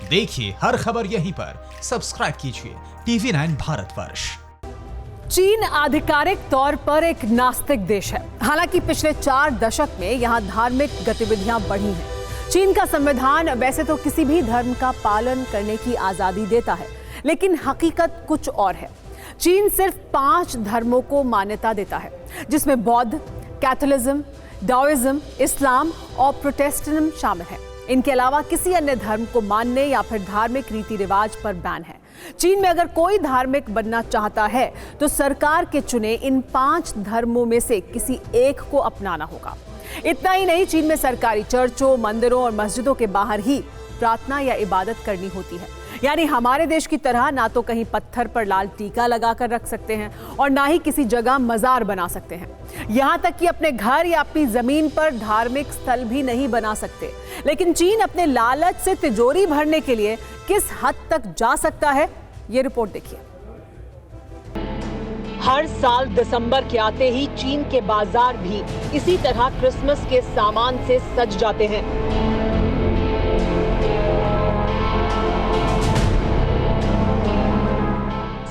देखिए हर खबर यहीं पर, सब्सक्राइब कीजिए TV9 भारतवर्ष। चीन आधिकारिक तौर पर एक नास्तिक देश है। हालांकि पिछले 4 दशक में यहाँ धार्मिक गतिविधियां बढ़ी हैं। चीन का संविधान वैसे तो किसी भी धर्म का पालन करने की आजादी देता है, लेकिन हकीकत कुछ और है। चीन सिर्फ 5 धर्मों को मान्यता देता है, जिसमें बौद्ध, कैथोलिज्म, डाओइज्म, इस्लाम और प्रोटेस्टेंटिज्म शामिल है। इनके अलावा किसी अन्य धर्म को मानने या फिर धार्मिक रीति रिवाज पर बैन है। चीन में अगर कोई धार्मिक बनना चाहता है तो सरकार के चुने इन 5 धर्मों में से किसी एक को अपनाना होगा। इतना ही नहीं, चीन में सरकारी चर्चों, मंदिरों और मस्जिदों के बाहर ही प्रार्थना या इबादत करनी होती है। यानी हमारे देश की तरह ना तो कहीं पत्थर पर लाल टीका लगाकर रख सकते हैं और ना ही किसी जगह मजार बना सकते हैं। यहाँ तक कि अपने घर या अपनी जमीन पर धार्मिक स्थल भी नहीं बना सकते। लेकिन चीन अपने लालच से तिजोरी भरने के लिए किस हद तक जा सकता है, ये रिपोर्ट देखिए। हर साल दिसंबर के आते ही चीन के बाजार भी इसी तरह क्रिसमस के सामान से सज जाते हैं।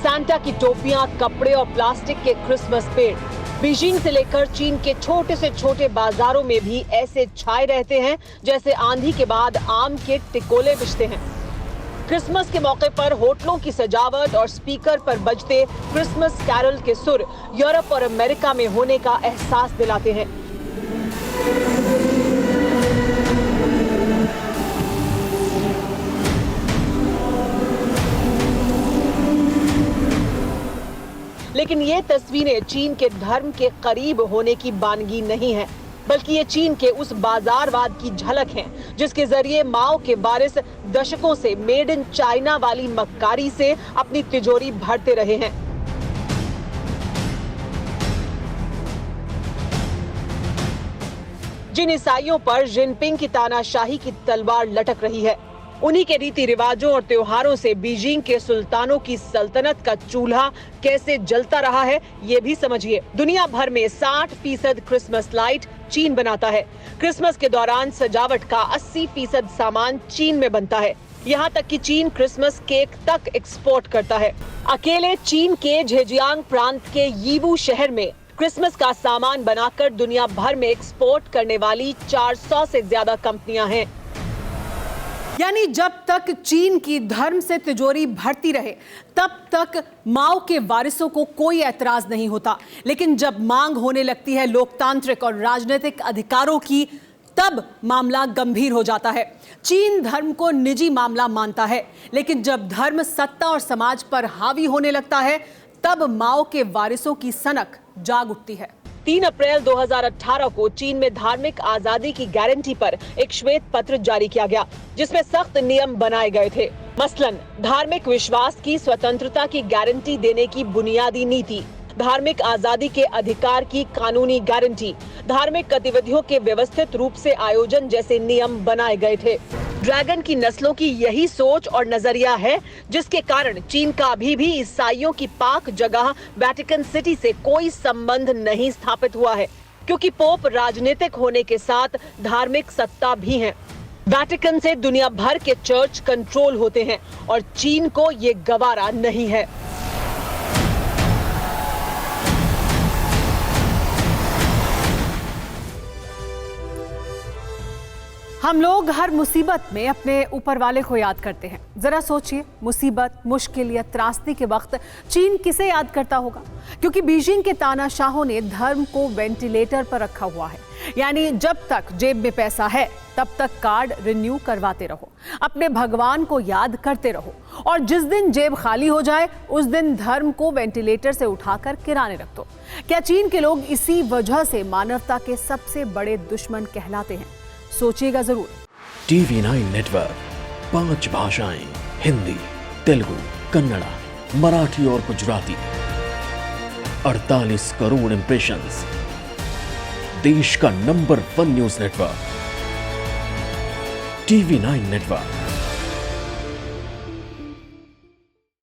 सांता की टोपियां, कपड़े और प्लास्टिक के क्रिसमस पेड़ बीजिंग से लेकर चीन के छोटे से छोटे बाजारों में भी ऐसे छाए रहते हैं जैसे आंधी के बाद आम के टिकोले बिछते हैं। क्रिसमस के मौके पर होटलों की सजावट और स्पीकर पर बजते क्रिसमस कैरल के सुर यूरोप और अमेरिका में होने का एहसास दिलाते हैं। लेकिन ये तस्वीरें चीन के धर्म के करीब होने की बानगी नहीं है, बल्कि ये चीन के उस बाजारवाद की झलक है जिसके जरिए माओ के वारिस दशकों से मेड इन चाइना वाली मक्कारी से अपनी तिजोरी भरते रहे हैं। जिन ईसाइयों पर जिनपिंग की तानाशाही की तलवार लटक रही है, उन्हीं के रीति रिवाजों और त्योहारों से बीजिंग के सुल्तानों की सल्तनत का चूल्हा कैसे जलता रहा है, ये भी समझिए। दुनिया भर में 60% क्रिसमस लाइट चीन बनाता है। क्रिसमस के दौरान सजावट का 80% सामान चीन में बनता है। यहाँ तक कि चीन क्रिसमस केक तक एक्सपोर्ट करता है। अकेले चीन के झेजियांग प्रांत के यीवू शहर में क्रिसमस का सामान बनाकर दुनिया भर में एक्सपोर्ट करने वाली 400 से ज्यादा कंपनियां हैं। यानी जब तक चीन की धर्म से तिजोरी भरती रहे तब तक माओ के वारिसों को कोई ऐतराज नहीं होता। लेकिन जब मांग होने लगती है लोकतांत्रिक और राजनीतिक अधिकारों की, तब मामला गंभीर हो जाता है। चीन धर्म को निजी मामला मानता है, लेकिन जब धर्म सत्ता और समाज पर हावी होने लगता है तब माओ के वारिसों की सनक जाग उठती है। 3 अप्रैल 2018 को चीन में धार्मिक आजादी की गारंटी पर एक श्वेत पत्र जारी किया गया, जिसमें सख्त नियम बनाए गए थे। मसलन धार्मिक विश्वास की स्वतंत्रता की गारंटी देने की बुनियादी नीति, धार्मिक आजादी के अधिकार की कानूनी गारंटी, धार्मिक गतिविधियों के व्यवस्थित रूप से आयोजन जैसे नियम बनाए गए थे। ड्रैगन की नस्लों की यही सोच और नजरिया है जिसके कारण चीन का अभी भी ईसाइयों की पाक जगह वेटिकन सिटी से कोई संबंध नहीं स्थापित हुआ है, क्योंकि पोप राजनीतिक होने के साथ धार्मिक सत्ता भी है। वेटिकन से दुनिया भर के चर्च कंट्रोल होते हैं और चीन को ये गवारा नहीं है। हम लोग हर मुसीबत में अपने ऊपर वाले को याद करते हैं। जरा सोचिए, मुसीबत, मुश्किल या त्रासदी के वक्त चीन किसे याद करता होगा? क्योंकि बीजिंग के तानाशाहों ने धर्म को वेंटिलेटर पर रखा हुआ है। यानी जब तक जेब में पैसा है तब तक कार्ड रिन्यू करवाते रहो, अपने भगवान को याद करते रहो, और जिस दिन जेब खाली हो जाए उस दिन धर्म को वेंटिलेटर से उठाकर किराने रख दो। क्या चीन के लोग इसी वजह से मानवता के सबसे बड़े दुश्मन कहलाते हैं? सोचिएगा जरूर। TV9 नेटवर्क 5 भाषाएं, हिंदी, तेलुगु, कन्नड़ा, मराठी और गुजराती, 48 करोड़ इंप्रेशंस, देश का number 1 news network TV9 network.